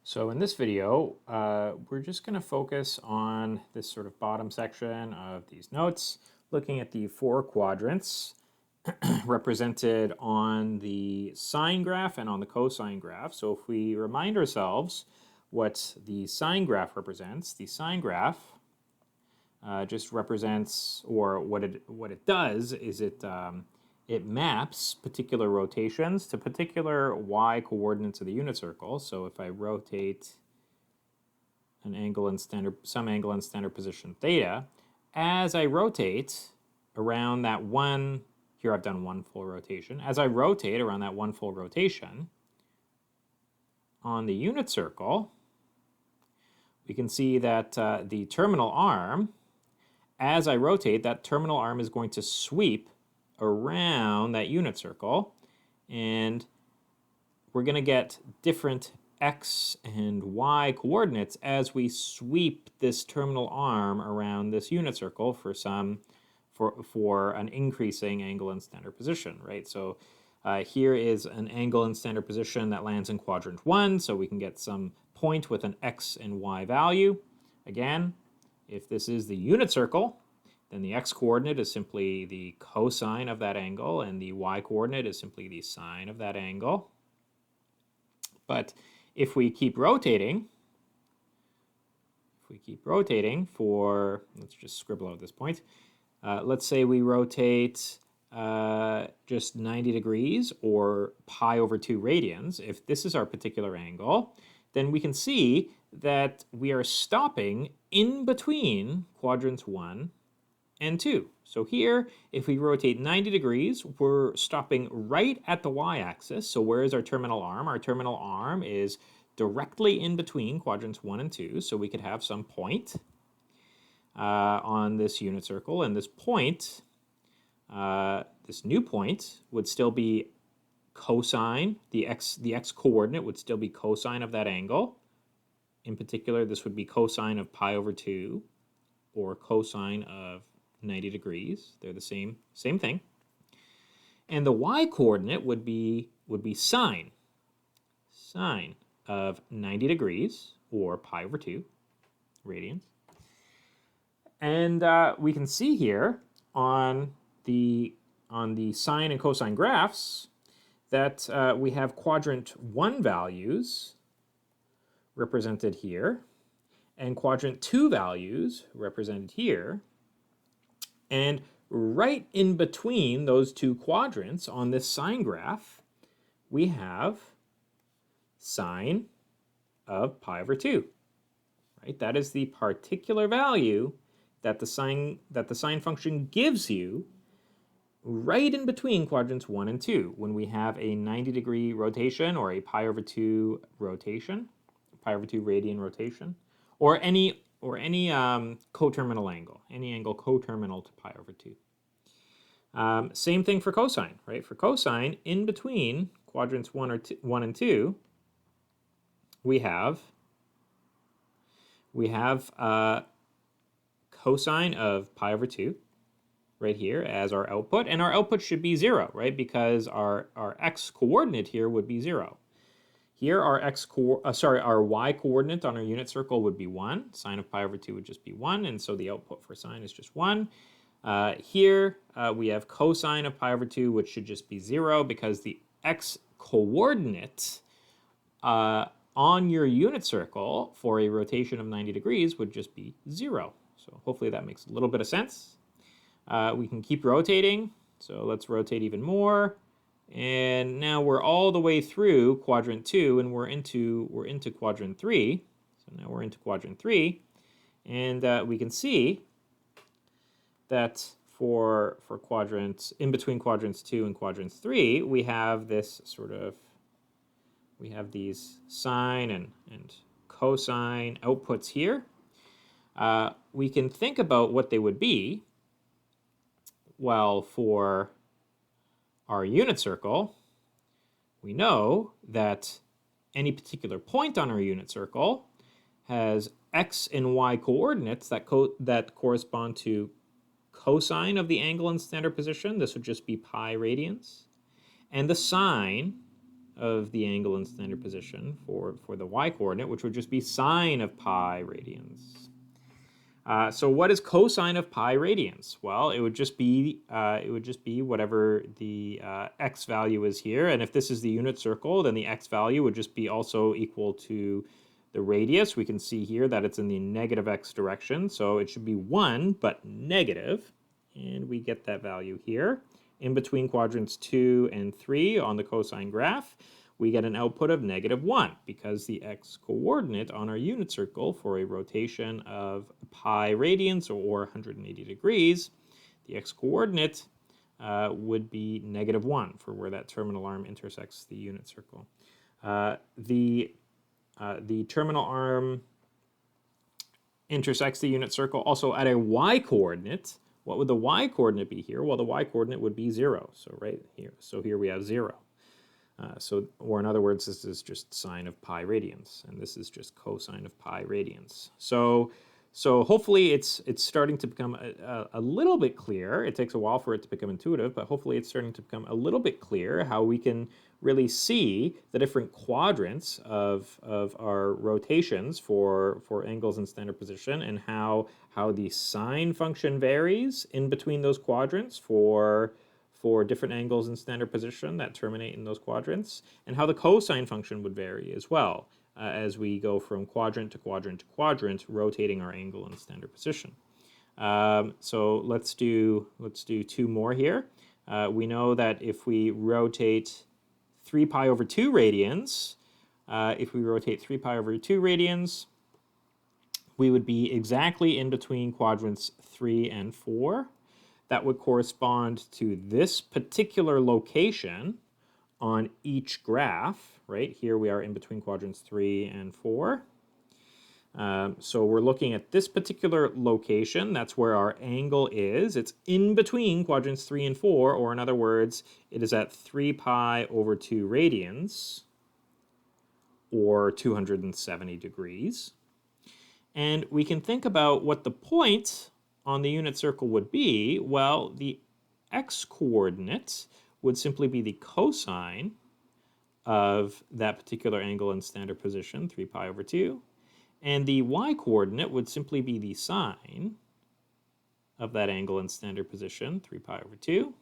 So in this video, we're just going to focus on this sort of bottom section of these notes, looking at the four quadrants represented on the sine graph and on the cosine graph. So if we remind ourselves what the sine graph represents, the sine graph just represents, or what it does is it maps particular rotations to particular y coordinates of the unit circle. So if I rotate some angle in standard position theta, as I rotate around that one, here I've done one full rotation, as I rotate around that one full rotation on the unit circle, we can see that the terminal arm, as I rotate, that terminal arm is going to sweep around that unit circle, and we're going to get different x and y coordinates as we sweep this terminal arm around this unit circle for an increasing angle in standard position, right? So here is an angle in standard position that lands in quadrant 1, so we can get some point with an x and y value. Again, if this is the unit circle, then the x-coordinate is simply the cosine of that angle, and the y-coordinate is simply the sine of that angle. But if we keep rotating, for, let's just scribble out this point, let's say we rotate just 90 degrees or pi over 2 radians, if this is our particular angle, then we can see that we are stopping in between quadrants 1 and 2. So here, if we rotate 90 degrees, we're stopping right at the y-axis. So where is our terminal arm? Our terminal arm is directly in between quadrants 1 and 2, so we could have some point on this unit circle, and this point, this new point, would still be cosine, the x coordinate would still be cosine of that angle. In particular, this would be cosine of pi over 2, or cosine of 90 degrees. They're the same thing. And the y-coordinate would be sine of 90 degrees, or pi over 2 radians. And we can see here on the sine and cosine graphs that we have quadrant 1 values represented here, and quadrant 2 values represented here. And right in between those two quadrants on this sine graph, we have sine of pi over 2. Right? That is the particular value that the sine function gives you right in between quadrants 1 and 2 when we have a 90-degree rotation or a pi over 2 rotation, pi over 2 radian rotation, or any coterminal angle, any angle coterminal to pi over 2. Same thing for cosine, right? For cosine, in between quadrants 1 and 2, we have cosine of pi over 2 right here as our output, and our output should be 0, right? Because our x-coordinate here would be 0. Here, our y-coordinate on our unit circle would be 1. Sine of pi over 2 would just be 1, and so the output for sine is just 1. Here, we have cosine of pi over 2, which should just be 0, because the x-coordinate on your unit circle for a rotation of 90 degrees would just be 0. So hopefully that makes a little bit of sense. We can keep rotating, so let's rotate even more. And now we're all the way through quadrant 2, and we're into quadrant 3. So now we're into quadrant 3, and we can see that for quadrants, in between quadrants 2 and quadrants 3, we have this we have these sine and cosine outputs here. We can think about what they would be. Well, for our unit circle, we know that any particular point on our unit circle has x and y coordinates that correspond to cosine of the angle in standard position. This would just be pi radians. And the sine of the angle in standard position for the y-coordinate, which would just be sine of pi radians. So what is cosine of pi radians? Well, it would just be whatever the x value is here, and if this is the unit circle, then the x value would just be also equal to the radius. We can see here that it's in the negative x direction, so it should be 1, but negative, and we get that value here. In between quadrants 2 and 3 on the cosine graph, we get an output of -1 because the x-coordinate on our unit circle for a rotation of pi radians or 180 degrees, the x-coordinate would be -1 for where that terminal arm intersects the unit circle. The terminal arm intersects the unit circle also at a y-coordinate. What would the y-coordinate be here? Well, the y-coordinate would be 0, so right here. So here we have 0. Or in other words, this is just sine of pi radians, and this is just cosine of pi radians. So hopefully it's starting to become a little bit clear. It takes a while for it to become intuitive, but hopefully it's starting to become a little bit clear how we can really see the different quadrants of our rotations for angles in standard position, and how the sine function varies in between those quadrants for different angles in standard position that terminate in those quadrants, and how the cosine function would vary as well as we go from quadrant to quadrant to quadrant, rotating our angle in standard position. So let's do 2 more here. We know that if we rotate 3 pi over 2 radians, we would be exactly in between quadrants 3 and 4. That would correspond to this particular location on each graph, right? Here we are in between quadrants 3 and 4. So we're looking at this particular location. That's where our angle is. It's in between quadrants 3 and 4, or in other words, it is at 3 pi over 2 radians, or 270 degrees. And we can think about what the point on the unit circle would be. Well, the x-coordinate would simply be the cosine of that particular angle in standard position, 3 pi over 2. And the y-coordinate would simply be the sine of that angle in standard position, 3 pi over 2.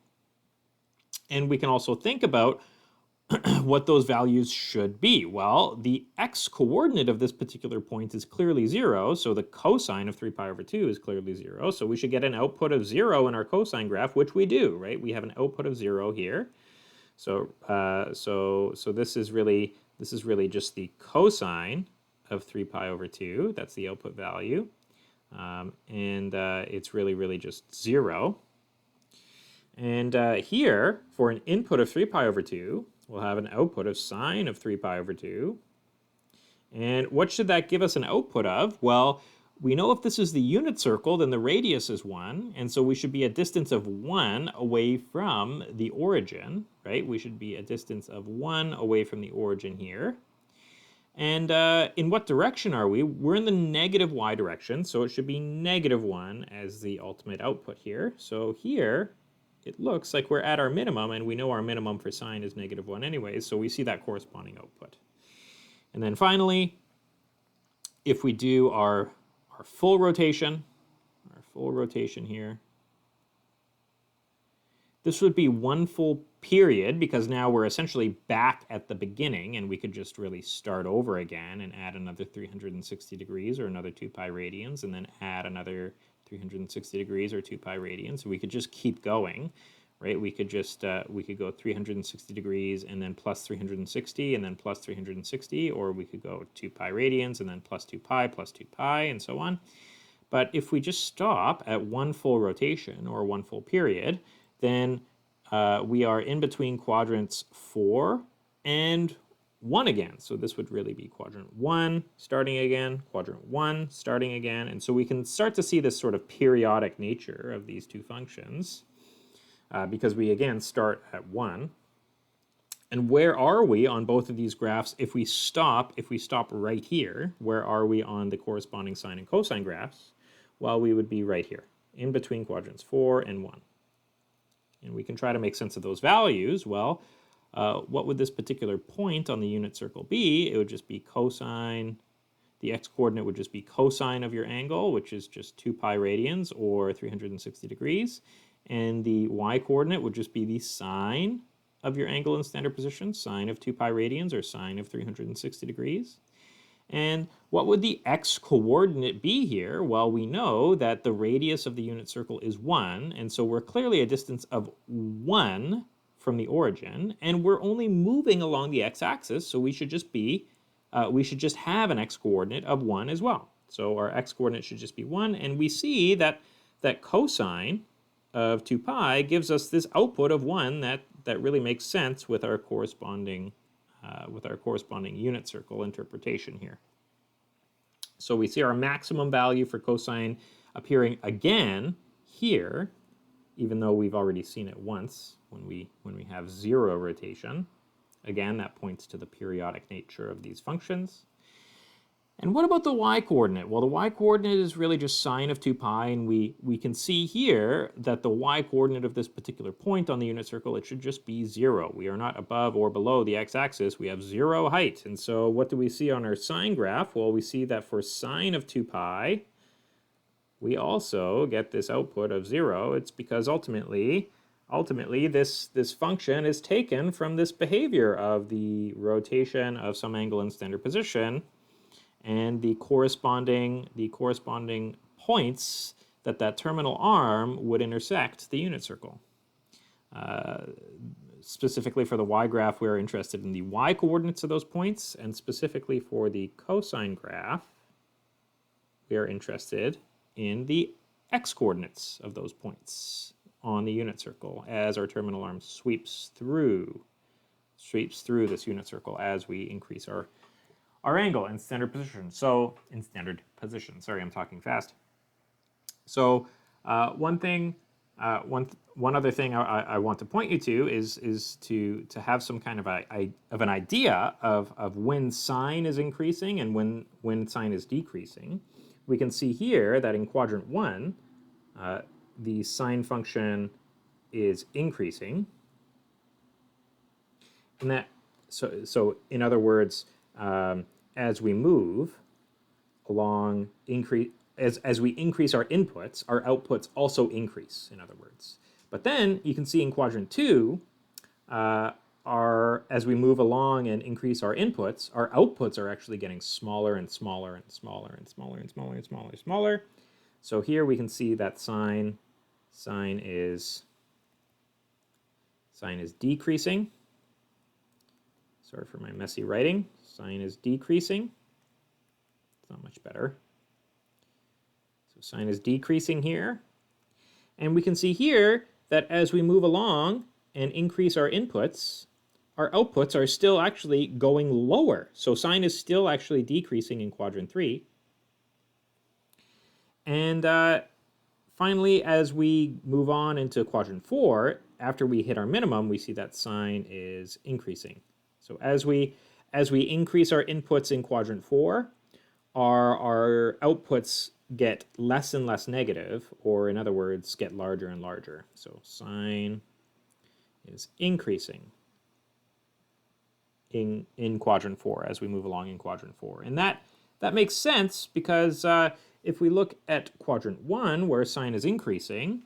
And we can also think about what those values should be. Well, the x-coordinate of this particular point is clearly 0, so the cosine of 3 pi over 2 is clearly 0. So we should get an output of 0 in our cosine graph, which we do, right? We have an output of 0 here. So this is really just the cosine of 3 pi over 2. That's the output value. It's really just 0. And here, for an input of 3 pi over 2, we'll have an output of sine of 3 pi over 2. And what should that give us an output of? Well, we know if this is the unit circle, then the radius is 1, and so we should be a distance of 1 away from the origin, right? We should be a distance of 1 away from the origin here. And in what direction are we? We're in the negative y direction, so it should be -1 as the ultimate output here. So here, it looks like we're at our minimum, and we know our minimum for sine is -1 anyways, so we see that corresponding output. And then finally, if we do our full rotation here, this would be 1 full period, because now we're essentially back at the beginning, and we could just really start over again and add another 360 degrees or another 2 pi radians, and then add another 360 degrees or 2 pi radians. So we could just keep going, right? We could just we could go 360 degrees and then plus 360 and then plus 360, or we could go 2 pi radians and then plus 2 pi and so on. But if we just stop at 1 full rotation or 1 full period, then we are in between quadrants 4 and 1 again. So this would really be quadrant 1 starting again, quadrant 1 starting again. And so we can start to see this sort of periodic nature of these two functions because we again start at 1. And where are we on both of these graphs if we stop right here? Where are we on the corresponding sine and cosine graphs? Well, we would be right here, in between quadrants 4 and 1. And we can try to make sense of those values. Well, what would this particular point on the unit circle be? It would just be cosine. The x-coordinate would just be cosine of your angle, which is just 2 pi radians, or 360 degrees. And the y-coordinate would just be the sine of your angle in standard position, sine of 2 pi radians, or sine of 360 degrees. And what would the x-coordinate be here? Well, we know that the radius of the unit circle is 1, and so we're clearly a distance of 1 from the origin, and we're only moving along the x-axis, so we should just have an x-coordinate of 1 as well. So our x-coordinate should just be 1, and we see that cosine of 2 pi gives us this output of 1 that really makes sense with our corresponding unit circle interpretation here. So we see our maximum value for cosine appearing again here, even though we've already seen it once when we have 0 rotation. Again, that points to the periodic nature of these functions. And what about the y-coordinate? Well, the y-coordinate is really just sine of 2 pi, and we can see here that the y-coordinate of this particular point on the unit circle, it should just be 0. We are not above or below the x-axis. We have 0 height. And so what do we see on our sine graph? Well, we see that for sine of 2 pi, we also get this output of 0. It's because ultimately this function is taken from this behavior of the rotation of some angle in standard position, and the corresponding points that terminal arm would intersect the unit circle. Specifically for the y graph, we're interested in the y coordinates of those points, and specifically for the cosine graph, we are interested in the x coordinates of those points on the unit circle as our terminal arm sweeps through this unit circle as we increase our angle in standard position. So sorry, I'm talking fast. So one other thing I want to point you to is to have some kind of an idea of when sine is increasing and when sine is decreasing. We can see here that in quadrant 1, the sine function is increasing, and so in other words, as we move along, as we increase our inputs, our outputs also increase, in other words. But then you can see in quadrant 2, as we move along and increase our inputs, our outputs are actually getting smaller and smaller and smaller and smaller and smaller and smaller and smaller. So here we can see that sine is decreasing. Sorry for my messy writing. Sine is decreasing. It's not much better. So sine is decreasing here. And we can see here that as we move along and increase our inputs, our outputs are still actually going lower. So sine is still actually decreasing in quadrant 3. And finally, as we move on into quadrant 4, after we hit our minimum, we see that sine is increasing. So as we increase our inputs in quadrant 4, our outputs get less and less negative, or in other words, get larger and larger. So sine is increasing in quadrant 4 as we move along in quadrant 4. And that makes sense because if we look at quadrant 1, where sine is increasing,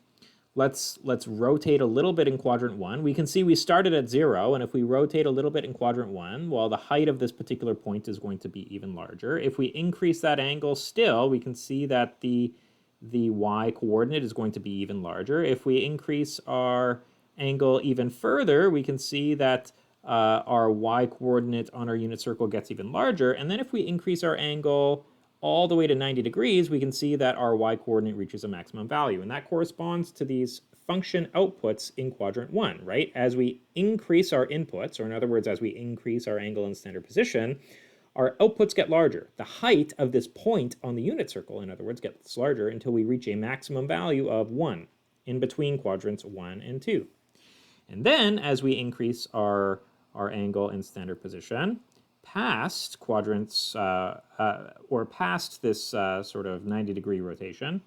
let's rotate a little bit in quadrant 1. We can see we started at 0, and if we rotate a little bit in quadrant 1, well, the height of this particular point is going to be even larger. If we increase that angle still, we can see that the y-coordinate is going to be even larger. If we increase our angle even further, we can see that our y-coordinate on our unit circle gets even larger. And then if we increase our angle all the way to 90 degrees, we can see that our y-coordinate reaches a maximum value. And that corresponds to these function outputs in quadrant 1, right? As we increase our inputs, or in other words, as we increase our angle in standard position, our outputs get larger. The height of this point on the unit circle, in other words, gets larger until we reach a maximum value of 1 in between quadrants 1 and 2. And then, as we increase our angle in standard position, past quadrants, or past this sort of 90-degree rotation,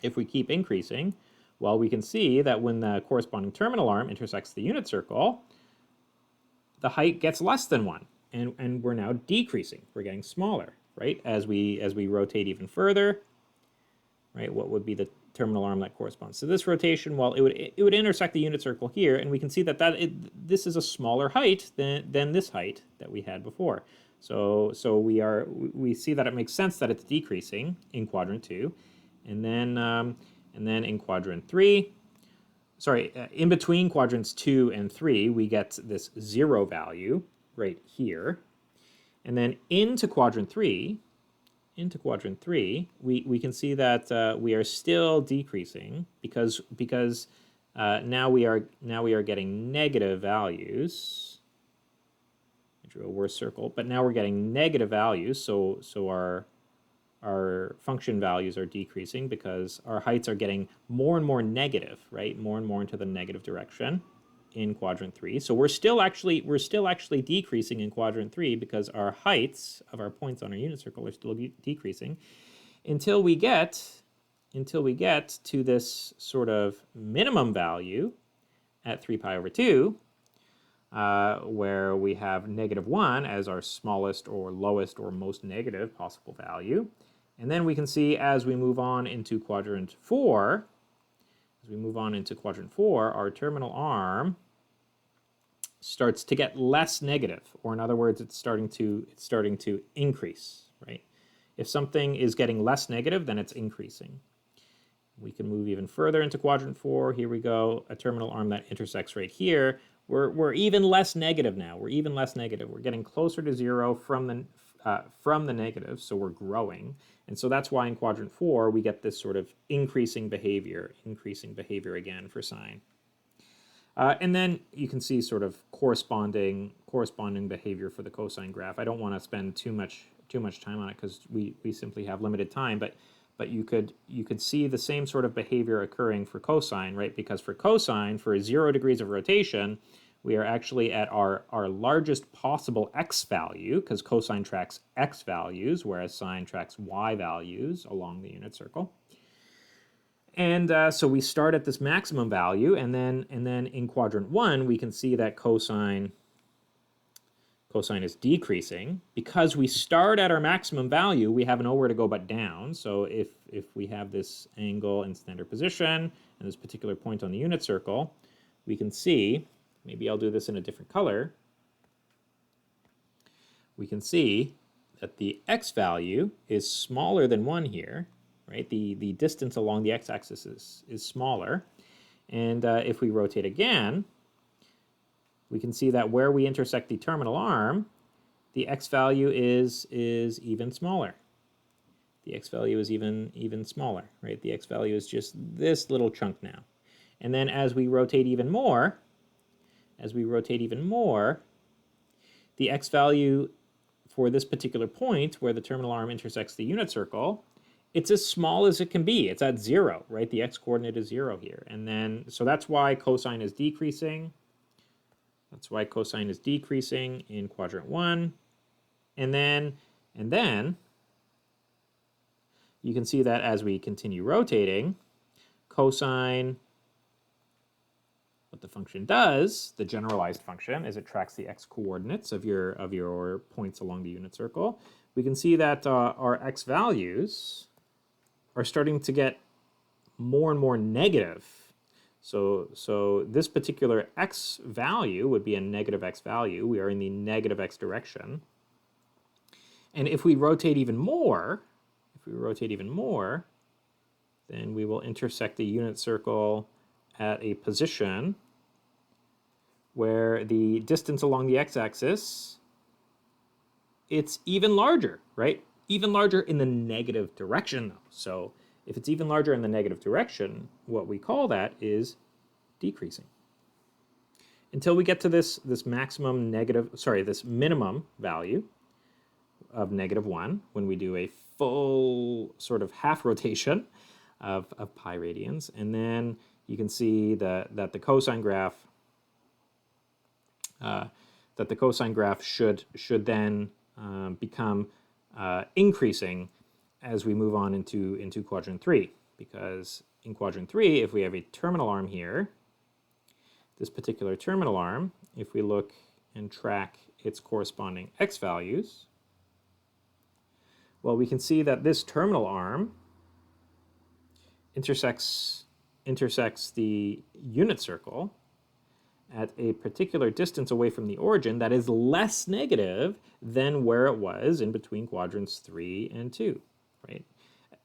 if we keep increasing, well, we can see that when the corresponding terminal arm intersects the unit circle, the height gets less than 1, and we're now decreasing. We're getting smaller, right? As we rotate even further, right? What would be the terminal arm that corresponds to this rotation? Well, it would intersect the unit circle here, and we can see that this is a smaller height than this height that we had before. So we see that it makes sense that it's decreasing in quadrant 2, and then in quadrant 3. Sorry, in between quadrants 2 and 3, we get this 0 value right here. And then into quadrant 3, we can see that we are still decreasing because now we are getting negative values. I drew a worse circle, but now we're getting negative values, so our function values are decreasing because our heights are getting more and more negative, right? More and more into the negative direction in quadrant 3. So we're still actually decreasing in quadrant 3 because our heights of our points on our unit circle are still decreasing until we get to this sort of minimum value at 3 pi over 2, where we have -1 as our smallest or lowest or most negative possible value. And then we can see as we move on into quadrant 4, our terminal arm starts to get less negative, or in other words, it's starting to increase, right? If something is getting less negative, then it's increasing. We can move even further into quadrant 4. Here we go, a terminal arm that intersects right here. We're even less negative now. We're even less negative. We're getting closer to 0 from the negative, so we're growing. And so that's why in quadrant 4 we get this sort of increasing behavior again for sine. And then you can see sort of corresponding behavior for the cosine graph. I don't want to spend too much time on it because we simply have limited time, but you could see the same sort of behavior occurring for cosine, right? Because for cosine, for 0 degrees of rotation, we are actually at our largest possible x value, because cosine tracks x values, whereas sine tracks y values along the unit circle. And so we start at this maximum value, and then in quadrant 1, we can see that cosine is decreasing. Because we start at our maximum value, we have nowhere to go but down. So if we have this angle in standard position and this particular point on the unit circle, we can see, maybe I'll do this in a different color, we can see that the x value is smaller than 1 here, right? The distance along the x-axis is smaller. And if we rotate again, we can see that where we intersect the terminal arm, the x value is even smaller. The x value is even smaller, right? The x value is just this little chunk now. And then as we rotate even more, the x value for this particular point where the terminal arm intersects the unit circle, it's as small as it can be. It's at 0, right? The x-coordinate is 0 here. And then, so that's why cosine is decreasing. That's why cosine is decreasing in quadrant 1. And then you can see that as we continue rotating, cosine, what the function does, the generalized function, is it tracks the x-coordinates of your points along the unit circle. We can see that our x values are starting to get more and more negative. So this particular x value would be a negative x value. We are in the negative x direction. And if we rotate even more, then we will intersect the unit circle at a position where the distance along the x-axis, it's even larger, right? Even larger in the negative direction, though. So if it's even larger in the negative direction, what we call that is decreasing. Until we get to this minimum value of -1 when we do a full sort of half rotation of pi radians. And then you can see that the cosine graph should then become increasing as we move on into quadrant 3, because in quadrant 3, if we have a terminal arm here, this particular terminal arm, if we look and track its corresponding x values, well, we can see that this terminal arm intersects the unit circle at a particular distance away from the origin that is less negative than where it was in between quadrants 3 and 2, right?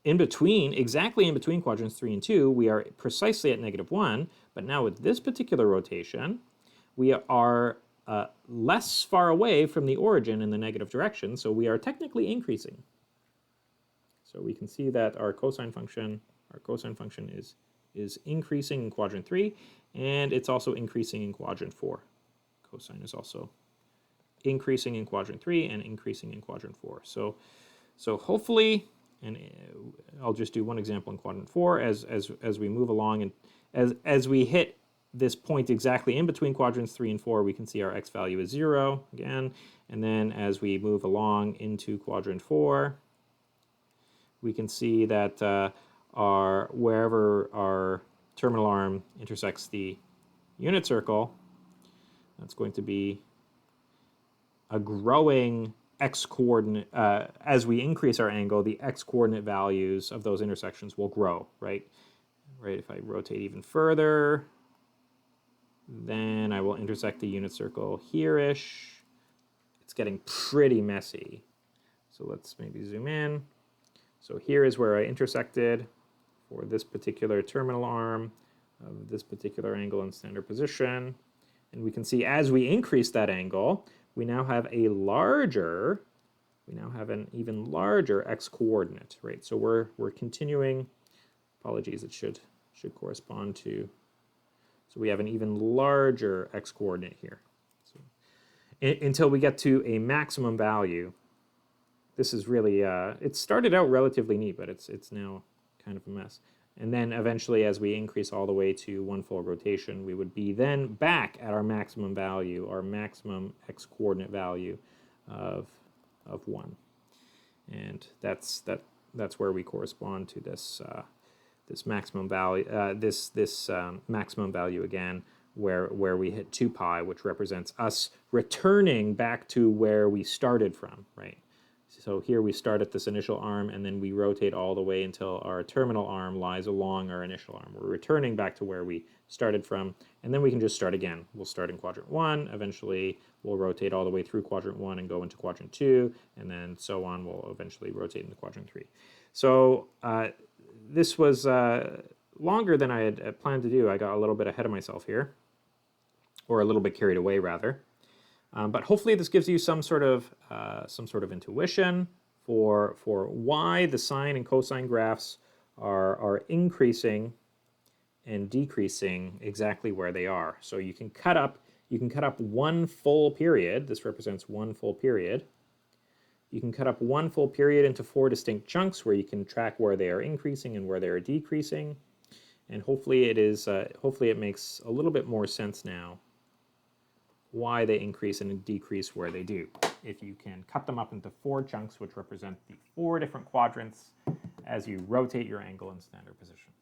Exactly in between quadrants 3 and 2, we are precisely at -1, but now with this particular rotation, we are less far away from the origin in the negative direction, so we are technically increasing. So we can see that our cosine function is increasing in quadrant 3, and it's also increasing in quadrant 4. Cosine is also increasing in quadrant 3 and increasing in quadrant 4. So hopefully, and I'll just do one example in quadrant 4, as we move along, and as we hit this point exactly in between quadrants 3 and 4, we can see our x value is 0 again, and then as we move along into quadrant 4, we can see that wherever our terminal arm intersects the unit circle, that's going to be a growing x-coordinate. As we increase our angle, the x-coordinate values of those intersections will grow, right? Right. If I rotate even further, then I will intersect the unit circle here-ish. It's getting pretty messy. So let's maybe zoom in. So here is where I intersected for this particular terminal arm of this particular angle in standard position. And we can see as we increase that angle, we now have an even larger x-coordinate, right? So we're continuing, apologies, it should correspond to, so we have an even larger x-coordinate here. So, until we get to a maximum value. This is really, it started out relatively neat, but it's now kind of a mess. And then eventually, as we increase all the way to one full rotation, we would be then back at our maximum value, our maximum x-coordinate value of 1. And that's where we correspond to this this maximum value, maximum value again, where we hit 2 pi, which represents us returning back to where we started from, right? So here we start at this initial arm, and then we rotate all the way until our terminal arm lies along our initial arm. We're returning back to where we started from, and then we can just start again. We'll start in quadrant 1, eventually we'll rotate all the way through quadrant 1 and go into quadrant 2, and then so on. We'll eventually rotate into quadrant 3. So this was longer than I had planned to do. I got a little bit ahead of myself here, or a little bit carried away, rather. But hopefully this gives you some sort of intuition for why the sine and cosine graphs are increasing and decreasing exactly where they are. So you can cut up one full period. This represents one full period. You can cut up one full period into 4 distinct chunks where you can track where they are increasing and where they are decreasing. And hopefully it makes a little bit more sense now why they increase and decrease where they do. If you can cut them up into 4 chunks, which represent the 4 different quadrants as you rotate your angle in standard position.